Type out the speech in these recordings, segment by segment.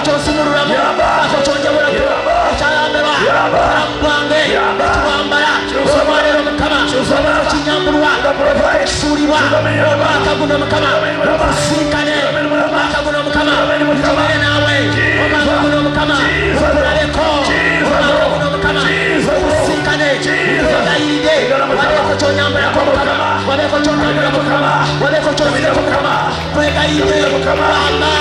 akosumururamu akoconjabulamu akyayambera bwange kiwambala olwaleero mukama kinyambulwa ekisuulibwa omwaka guno mukama okusinkane omwaka guno mukama tubeere naawe omwaka guno mukama okulabeko omwaka guno mukama okusinkane tugayirire wabeeko kyonyambalako mukama wabeeko kyonyambalako mukama wabeeko kyonyambalako mukama twegayirire wamba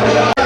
We